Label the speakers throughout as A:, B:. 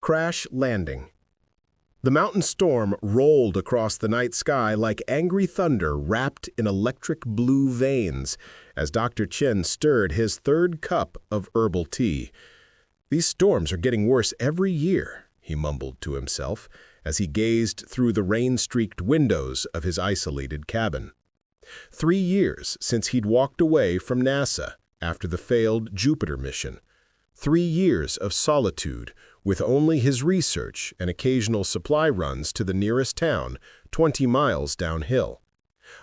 A: Crash landing. The mountain storm rolled across the night sky like angry thunder wrapped in electric blue veins as Dr. Chen stirred his third cup of herbal tea. "These storms are getting worse every year," he mumbled to himself as he gazed through the rain-streaked windows of his isolated cabin. 3 years since he'd walked away from NASA after the failed Jupiter mission. 3 years of solitude, with only his research and occasional supply runs to the nearest town, 20 miles downhill.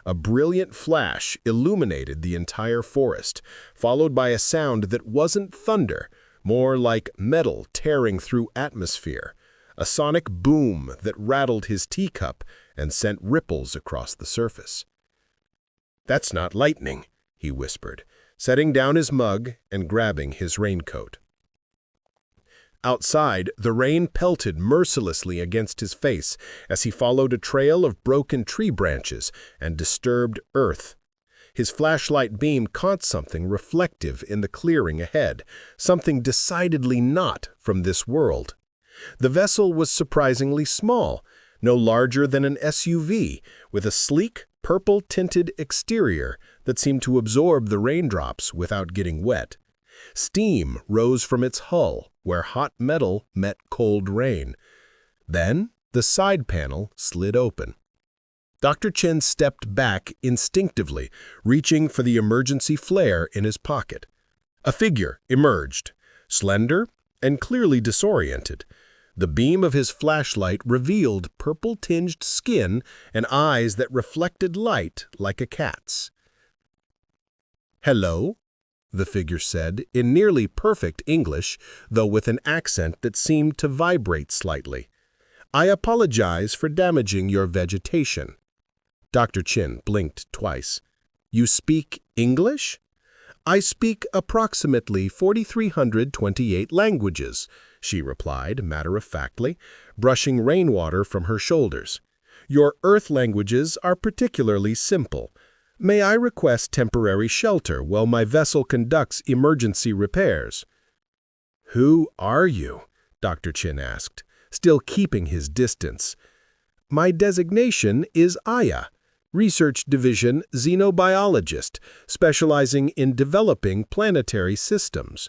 A: A brilliant flash illuminated the entire forest, followed by a sound that wasn't thunder, more like metal tearing through atmosphere, a sonic boom that rattled his teacup and sent ripples across the surface. "That's not lightning," he whispered, setting down his mug and grabbing his raincoat. Outside, the rain pelted mercilessly against his face as he followed a trail of broken tree branches and disturbed earth. His flashlight beam caught something reflective in the clearing ahead, something decidedly not from this world. The vessel was surprisingly small, no larger than an SUV, with a sleek, purple-tinted exterior that seemed to absorb the raindrops without getting wet. Steam rose from its hull, where hot metal met cold rain. Then the side panel slid open. Dr. Chen stepped back instinctively, reaching for the emergency flare in his pocket. A figure emerged, slender and clearly disoriented. The beam of his flashlight revealed purple-tinged skin and eyes that reflected light like a cat's. "Hello?" the figure said, in nearly perfect English, though with an accent that seemed to vibrate slightly. "I apologize for damaging your vegetation." Dr. Chen blinked twice. "You speak English?" "I speak approximately 4,328 languages," she replied matter-of-factly, brushing rainwater from her shoulders. "Your Earth languages are particularly simple. May I request temporary shelter while my vessel conducts emergency repairs?" "Who are you?" Dr. Chen asked, still keeping his distance. "My designation is Aya, Research Division Xenobiologist, specializing in developing planetary systems."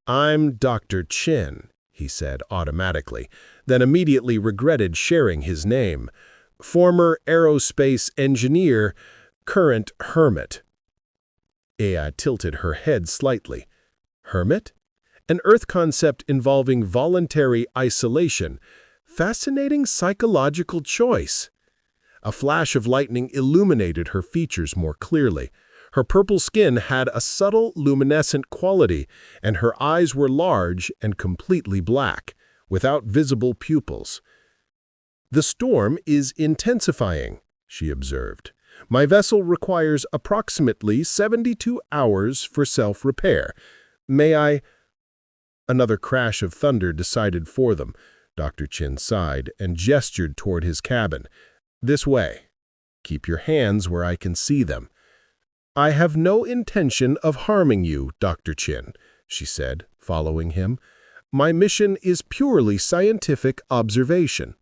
A: "I'm Dr. Chen," he said automatically, then immediately regretted sharing his name. "Former aerospace engineer, current hermit." Ai tilted her head slightly. Hermit? An Earth concept involving voluntary isolation. Fascinating psychological choice. A flash of lightning illuminated her features more clearly. Her purple skin had a subtle luminescent quality, and her eyes were large and completely black, without visible pupils. "The storm is intensifying," she observed. "My vessel requires approximately 72 hours for self-repair. May I—" Another crash of thunder decided for them. Dr. Chen sighed and gestured toward his cabin. "This way. Keep your hands where I can see them." "I have no intention of harming you, Dr. Chen," she said, following him. "My mission is purely scientific observation."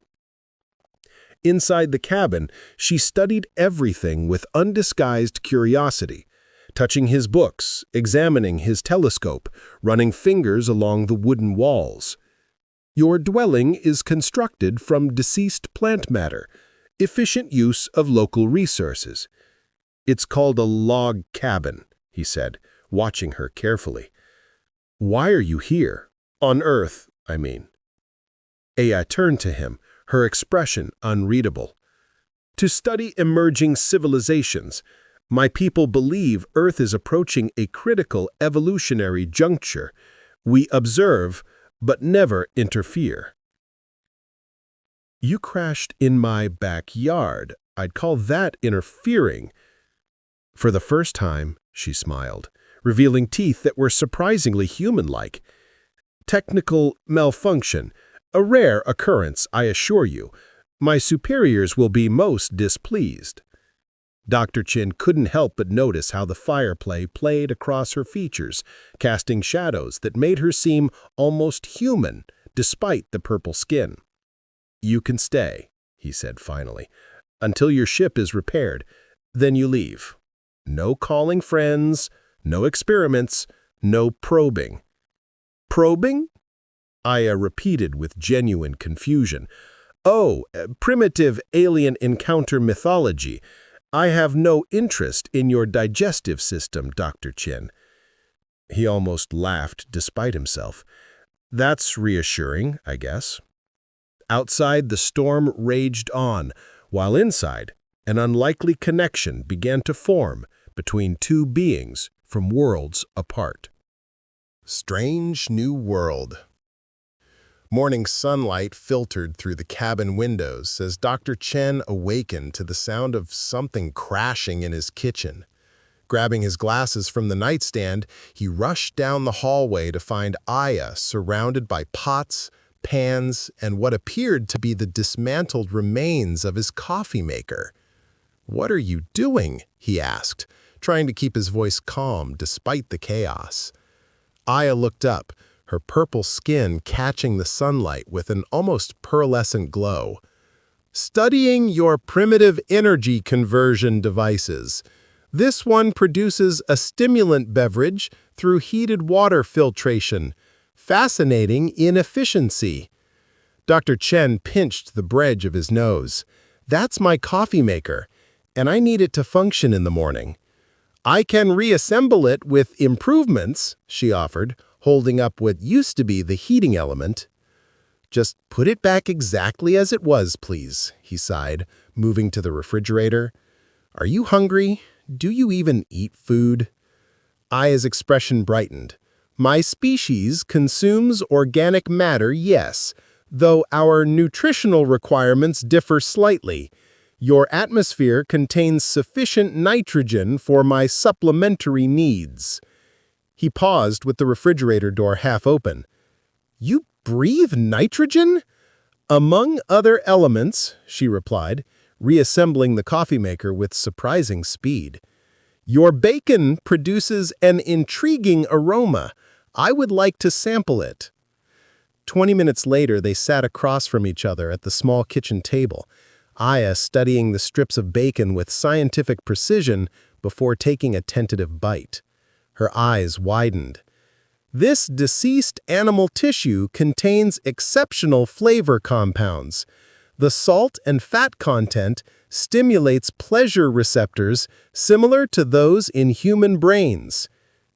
A: Inside the cabin, she studied everything with undisguised curiosity, touching his books, examining his telescope, running fingers along the wooden walls. "Your dwelling is constructed from deceased plant matter, efficient use of local resources." "It's called a log cabin," he said, watching her carefully. "Why are you here? On Earth, I mean." Aya turned to him, her expression unreadable. "To study emerging civilizations. My people believe Earth is approaching a critical evolutionary juncture. We observe, but never interfere." "You crashed in my backyard. I'd call that interfering." For the first time, she smiled, revealing teeth that were surprisingly human-like. "Technical malfunction. A rare occurrence, I assure you. My superiors will be most displeased." Dr. Chen couldn't help but notice how the fireplay played across her features, casting shadows that made her seem almost human, despite the purple skin. "You can stay," he said finally, "until your ship is repaired. Then you leave. No calling friends, no experiments, no probing." "Probing?" Aya repeated with genuine confusion. "Oh, primitive alien encounter mythology. I have no interest in your digestive system, Dr. Chen." He almost laughed despite himself. "That's reassuring, I guess." Outside, the storm raged on, while inside, an unlikely connection began to form between two beings from worlds apart. Strange new world. Morning sunlight filtered through the cabin windows as Dr. Chen awakened to the sound of something crashing in his kitchen. Grabbing his glasses from the nightstand, he rushed down the hallway to find Aya surrounded by pots, pans, and what appeared to be the dismantled remains of his coffee maker. "What are you doing?" he asked, trying to keep his voice calm despite the chaos. Aya looked up, her purple skin catching the sunlight with an almost pearlescent glow. "Studying your primitive energy conversion devices. This one produces a stimulant beverage through heated water filtration. Fascinating inefficiency." Dr. Chen pinched the bridge of his nose. "That's my coffee maker, and I need it to function in the morning." "I can reassemble it with improvements," she offered, holding up what used to be the heating element. "Just put it back exactly as it was, please," he sighed, moving to the refrigerator. "Are you hungry? Do you even eat food?" Aya's expression brightened. "My species consumes organic matter, yes, though our nutritional requirements differ slightly. Your atmosphere contains sufficient nitrogen for my supplementary needs." He paused with the refrigerator door half open. "You breathe nitrogen?" "Among other elements," she replied, reassembling the coffee maker with surprising speed. "Your bacon produces an intriguing aroma. I would like to sample it." 20 minutes later, they sat across from each other at the small kitchen table, Aya studying the strips of bacon with scientific precision before taking a tentative bite. Her eyes widened. "This deceased animal tissue contains exceptional flavor compounds. The salt and fat content stimulates pleasure receptors similar to those in human brains."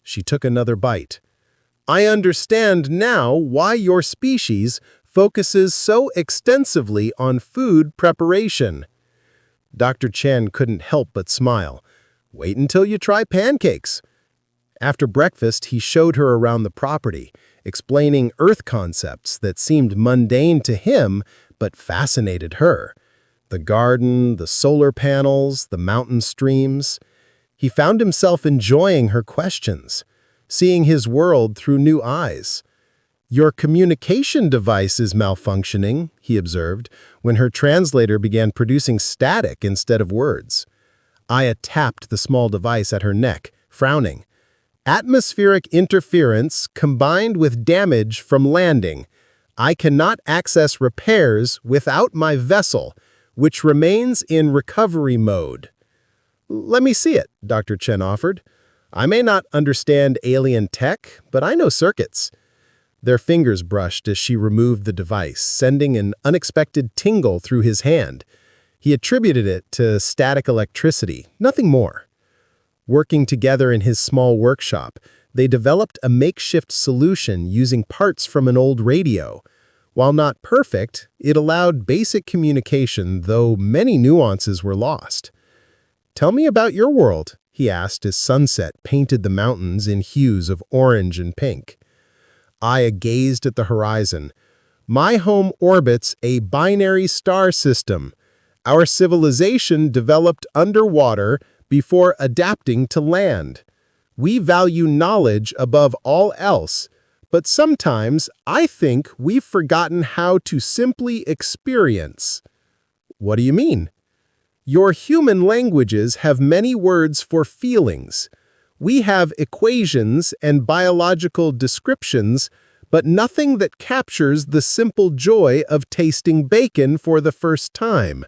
A: She took another bite. "I understand now why your species focuses so extensively on food preparation." Dr. Chen couldn't help but smile. "Wait until you try pancakes." After breakfast, he showed her around the property, explaining Earth concepts that seemed mundane to him but fascinated her. The garden, the solar panels, the mountain streams. He found himself enjoying her questions, seeing his world through new eyes. "Your communication device is malfunctioning," he observed, when her translator began producing static instead of words. Aya tapped the small device at her neck, frowning. "Atmospheric interference combined with damage from landing. I cannot access repairs without my vessel, which remains in recovery mode." "Let me see it," Dr. Chen offered. "I may not understand alien tech, but I know circuits." Their fingers brushed as she removed the device, sending an unexpected tingle through his hand. He attributed it to static electricity, nothing more. Working together in his small workshop, they developed a makeshift solution using parts from an old radio. While not perfect, it allowed basic communication, though many nuances were lost. "Tell me about your world," he asked as sunset painted the mountains in hues of orange and pink. Aya gazed at the horizon. "My home orbits a binary star system. Our civilization developed underwater before adapting to land. We value knowledge above all else, but sometimes I think we've forgotten how to simply experience." "What do you mean?" "Your human languages have many words for feelings. We have equations and biological descriptions, but nothing that captures the simple joy of tasting bacon for the first time.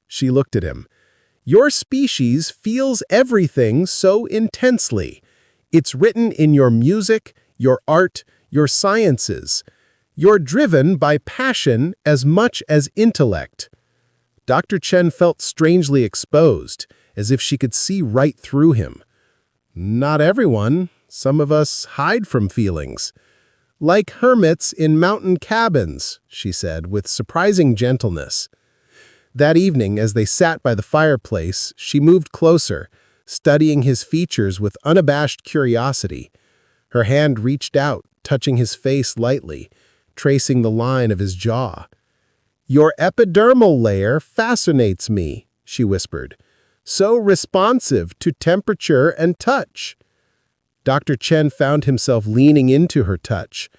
A: She looked at him. Your species feels everything so intensely. It's written in your music, your art, your sciences. You're driven by passion as much as intellect. Dr. Chen felt strangely exposed, as if she could see right through him. Not everyone. Some of us hide from feelings. Like hermits in mountain cabins, she said with surprising gentleness. That evening, as they sat by the fireplace, she moved closer, studying his features with unabashed curiosity. Her hand reached out, touching his face lightly, tracing the line of his jaw. Your epidermal layer fascinates me, she whispered. So responsive to temperature and touch. Dr. Chen found himself leaning into her touch,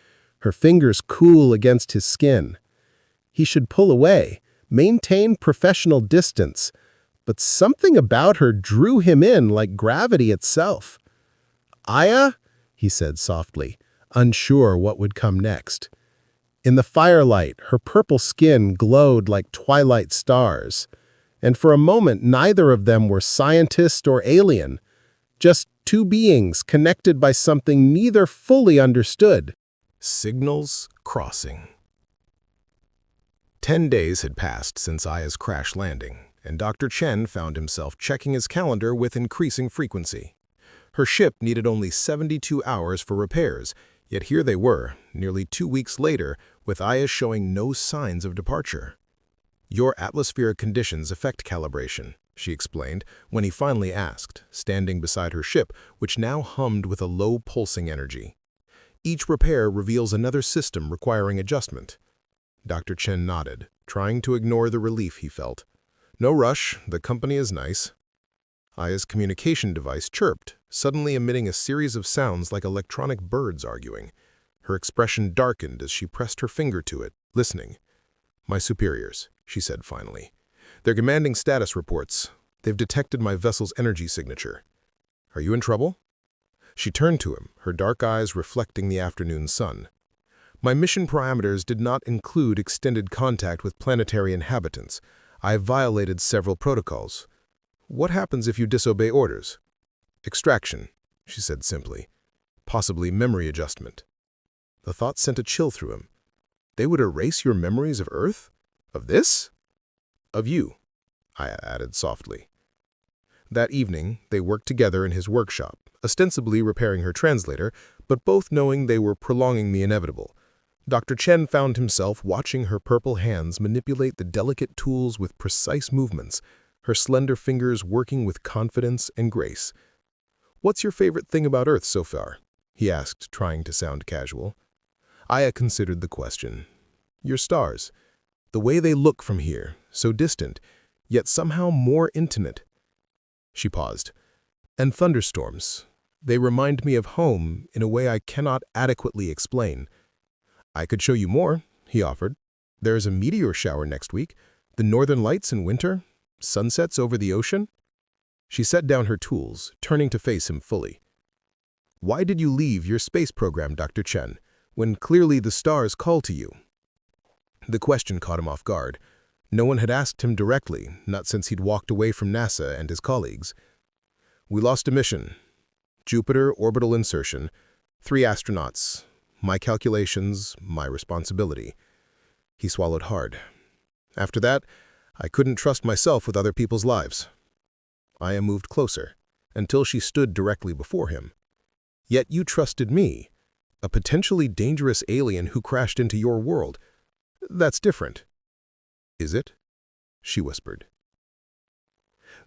A: her fingers cool against his skin. He should pull away, maintain professional distance, but something about her drew him in like gravity itself. Aya, he said softly, unsure what would come next. In the firelight, her purple skin glowed like twilight stars, and for a moment neither of them were scientist or alien, just two beings connected by something neither fully understood. Signals crossing. 10 days had passed since Aya's crash landing, and Dr. Chen found himself checking his calendar with increasing frequency. Her ship needed only 72 hours for repairs, yet here they were, nearly 2 weeks later, with Aya showing no signs of departure. Your atmospheric conditions affect calibration, she explained when he finally asked, standing beside her ship, which now hummed with a low pulsing energy. Each repair reveals another system requiring adjustment. Dr. Chen nodded, trying to ignore the relief he felt. No rush, the company is nice. Aya's communication device chirped, suddenly emitting a series of sounds like electronic birds arguing. Her expression darkened as she pressed her finger to it, listening. My superiors, she said finally. They're demanding status reports. They've detected my vessel's energy signature. Are you in trouble? She turned to him, her dark eyes reflecting the afternoon sun. My mission parameters did not include extended contact with planetary inhabitants. I have violated several protocols. What happens if you disobey orders? Extraction, she said simply. Possibly memory adjustment. The thought sent a chill through him. They would erase your memories of Earth? Of this? Of you, I added softly. That evening, they worked together in his workshop, ostensibly repairing her translator, but both knowing they were prolonging the inevitable. Dr. Chen found himself watching her purple hands manipulate the delicate tools with precise movements, her slender fingers working with confidence and grace. What's your favorite thing about Earth so far? He asked, trying to sound casual. Aya considered the question. Your stars. The way they look from here, so distant, yet somehow more intimate. She paused. And thunderstorms. They remind me of home in a way I cannot adequately explain. I could show you more, he offered. There is a meteor shower next week, the northern lights in winter, sunsets over the ocean. She set down her tools, turning to face him fully. Why did you leave your space program, Dr. Chen, when clearly the stars call to you? The question caught him off guard. No one had asked him directly, not since he'd walked away from NASA and his colleagues. We lost a mission. Jupiter orbital insertion, 3 astronauts. My calculations, my responsibility. He swallowed hard. After that, I couldn't trust myself with other people's lives. Aya moved closer, until she stood directly before him. Yet you trusted me, a potentially dangerous alien who crashed into your world. That's different. Is it? She whispered.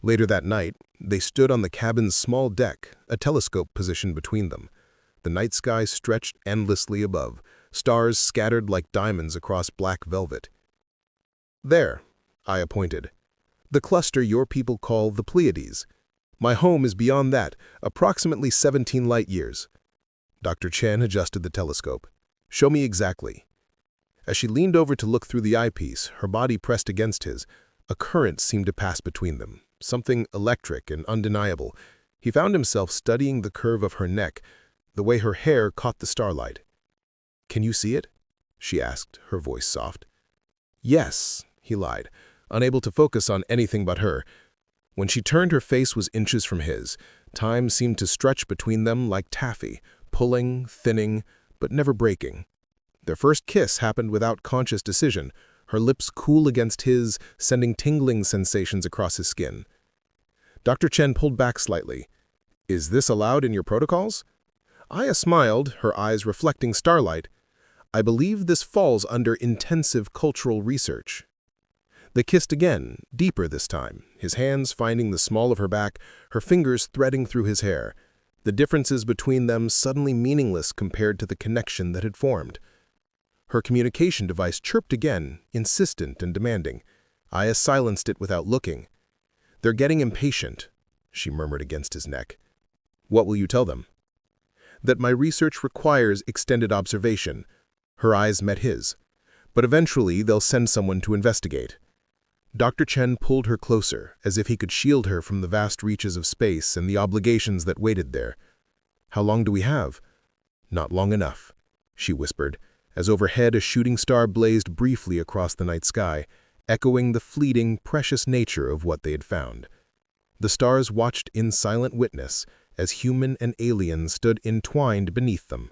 A: Later that night, they stood on the cabin's small deck, a telescope positioned between them. The night sky stretched endlessly above, stars scattered like diamonds across black velvet. There, Aya pointed. The cluster your people call the Pleiades. My home is beyond that, approximately 17 light years. Dr. Chen adjusted the telescope. Show me exactly. As she leaned over to look through the eyepiece, her body pressed against his. A current seemed to pass between them, something electric and undeniable. He found himself studying the curve of her neck, the way her hair caught the starlight. "Can you see it?" she asked, her voice soft. "Yes," he lied, unable to focus on anything but her. When she turned, her face was inches from his. Time seemed to stretch between them like taffy, pulling, thinning, but never breaking. Their first kiss happened without conscious decision, her lips cool against his, sending tingling sensations across his skin. Dr. Chen pulled back slightly. "Is this allowed in your protocols?" Aya smiled, her eyes reflecting starlight. "I believe this falls under intensive cultural research." They kissed again, deeper this time, his hands finding the small of her back, her fingers threading through his hair, the differences between them suddenly meaningless compared to the connection that had formed. Her communication device chirped again, insistent and demanding. Aya silenced it without looking. "They're getting impatient," she murmured against his neck. "What will you tell them?" "That my research requires extended observation." Her eyes met his. "But eventually they'll send someone to investigate." Dr. Chen pulled her closer, as if he could shield her from the vast reaches of space and the obligations that waited there. "How long do we have?" "Not long enough," she whispered, as overhead a shooting star blazed briefly across the night sky, echoing the fleeting, precious nature of what they had found. The stars watched in silent witness as human and alien stood entwined beneath them,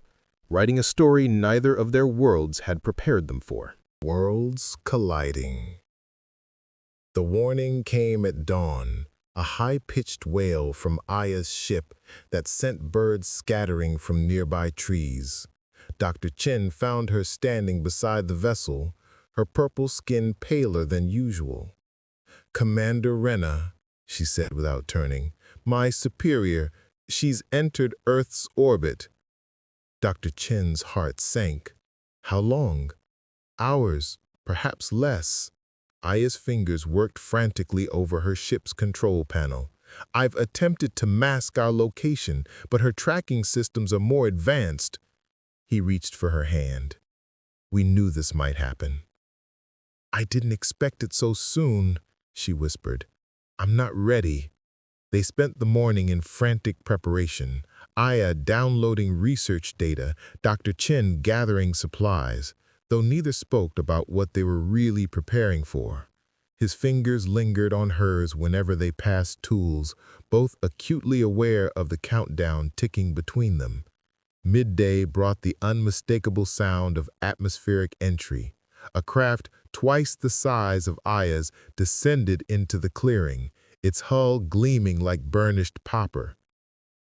A: writing a story neither of their worlds had prepared them for.
B: Worlds colliding. The warning came at dawn, a high-pitched wail from Aya's ship that sent birds scattering from nearby trees. Dr. Chen found her standing beside the vessel, her purple skin paler than usual. "Commander Rena," she said without turning, "my superior, she's entered Earth's orbit." Dr. Chen's heart sank. How long? Hours, perhaps less. Aya's fingers worked frantically over her ship's control panel. "I've attempted to mask our location, but her tracking systems are more advanced." He reached for her hand. "We knew this might happen." "I didn't expect it so soon," she whispered. "I'm not ready." They spent the morning in frantic preparation, Aya downloading research data, Dr. Chen gathering supplies, though neither spoke about what they were really preparing for. His fingers lingered on hers whenever they passed tools, both acutely aware of the countdown ticking between them. Midday brought the unmistakable sound of atmospheric entry. A craft twice the size of Aya's descended into the clearing, its hull gleaming like burnished copper.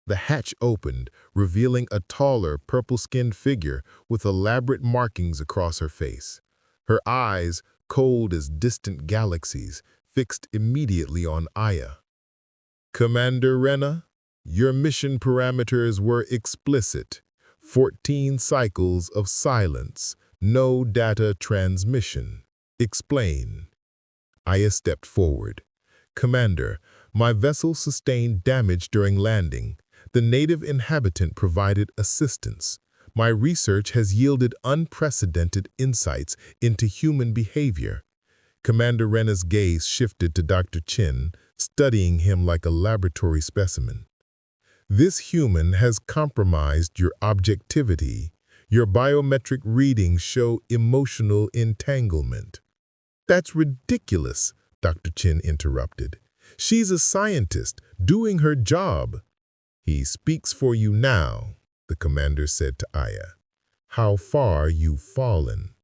B: The hatch opened, revealing a taller, purple-skinned figure with elaborate markings across her face. Her eyes, cold as distant galaxies, fixed immediately on Aya. "Commander Rena, your mission parameters were explicit. 14 cycles of silence, no data transmission. Explain." Aya stepped forward. "Commander, my vessel sustained damage during landing. The native inhabitant provided assistance. My research has yielded unprecedented insights into human behavior." Commander Rena's gaze shifted to Dr. Chen, studying him like a laboratory specimen. "This human has compromised your objectivity. Your biometric readings show emotional entanglement." "That's ridiculous," Dr. Chen interrupted. "She's a scientist, doing her job." "He speaks for you now," the commander said to Aya. "How far you've fallen."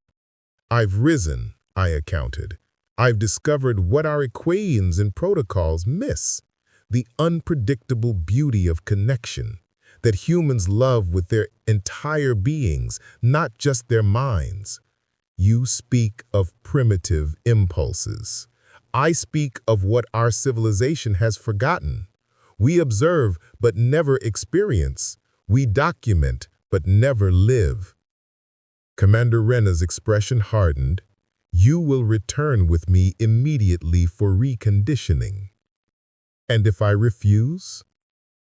B: "I've risen," Aya countered. "I've discovered what our equations and protocols miss. The unpredictable beauty of connection, that humans love with their entire beings, not just their minds. You speak of primitive impulses. I speak of what our civilization has forgotten. We observe but never experience. We document but never live." Commander Rena's expression hardened. "You will return with me immediately for reconditioning." "And if I refuse?"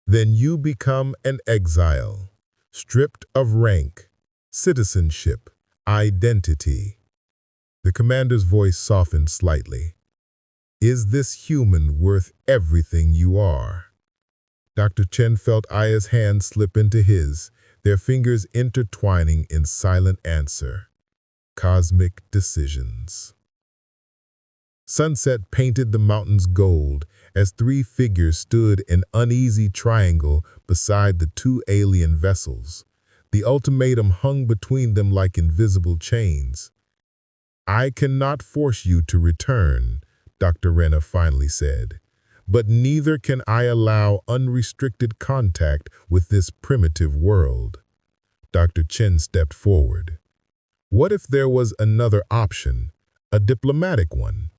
B: "Then you become an exile, stripped of rank, citizenship, identity." The commander's voice softened slightly. "Is this human worth everything you are?" Dr. Chen felt Aya's hand slip into his, their fingers intertwining in silent answer. Cosmic decisions. Sunset painted the mountains gold as three figures stood in uneasy triangle beside the two alien vessels. The ultimatum hung between them like invisible chains. "I cannot force you to return," Dr. Renna finally said, "but neither can I allow unrestricted contact with this primitive world." Dr. Chen stepped forward. What if there was another option, a diplomatic one?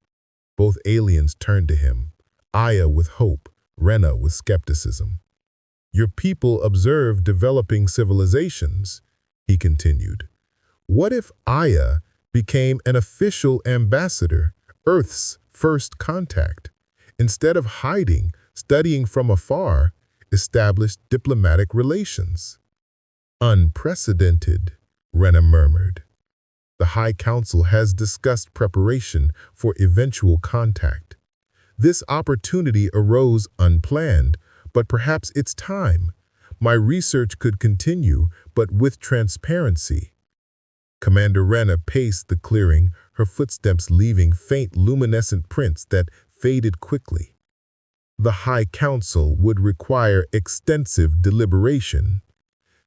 B: Both aliens turned to him, Aya with hope, Renna with skepticism. "Your people observe developing civilizations," he continued. "What if Aya became an official ambassador, Earth's first contact? Instead of hiding, studying from afar, established diplomatic relations?" "Unprecedented," Renna murmured. "The High Council has discussed preparation for eventual contact. This opportunity arose unplanned, but perhaps it's time. My research could continue, but with transparency." Commander Renna paced the clearing, her footsteps leaving faint luminescent prints that faded quickly. "The High Council would require extensive deliberation."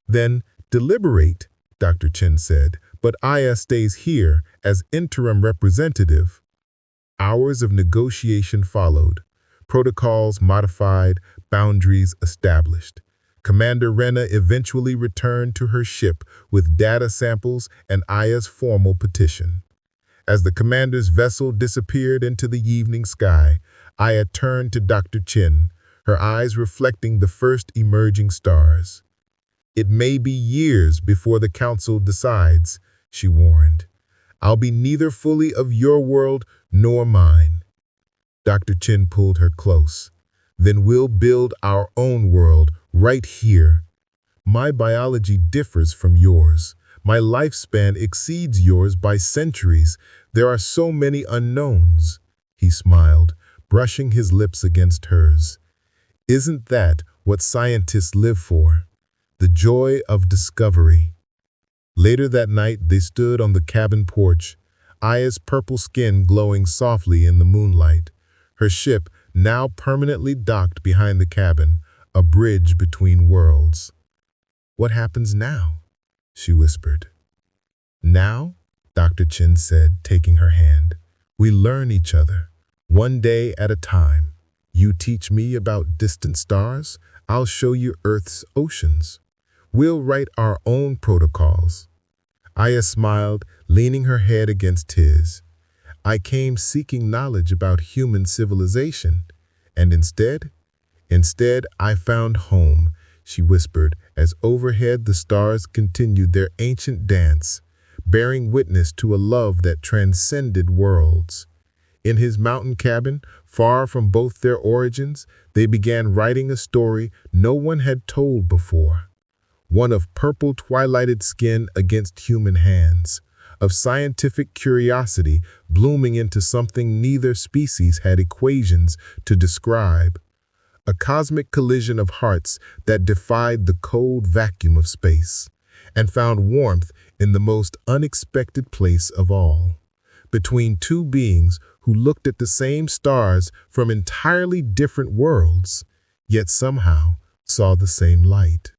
B: "Then deliberate," Dr. Chen said, "but Aya stays here as interim representative." Hours of negotiation followed, protocols modified, boundaries established. Commander Renna eventually returned to her ship with data samples and Aya's formal petition. As the commander's vessel disappeared into the evening sky, Aya turned to Dr. Chen, her eyes reflecting the first emerging stars. "It may be years before the council decides," she warned. "I'll be neither fully of your world nor mine." Dr. Chen pulled her close. "Then we'll build our own world right here. My biology differs from yours. My lifespan exceeds yours by centuries. There are so many unknowns." He smiled, brushing his lips against hers. "Isn't that what scientists live for? The joy of discovery." Later that night, they stood on the cabin porch, Aya's purple skin glowing softly in the moonlight. Her ship, now permanently docked behind the cabin, a bridge between worlds. "What happens now?" she whispered. "Now," Dr. Chen said, taking her hand, "we learn each other, one day at a time. You teach me about distant stars, I'll show you Earth's oceans. We'll write our own protocols." Aya smiled, leaning her head against his. "I came seeking knowledge about human civilization, and instead I found home," she whispered as overhead the stars continued their ancient dance, bearing witness to a love that transcended worlds. In his mountain cabin, far from both their origins, they began writing a story no one had told before. One of purple twilighted skin against human hands, of scientific curiosity blooming into something neither species had equations to describe. A cosmic collision of hearts that defied the cold vacuum of space, and found warmth in the most unexpected place of all, between two beings who looked at the same stars from entirely different worlds, yet somehow saw the same light.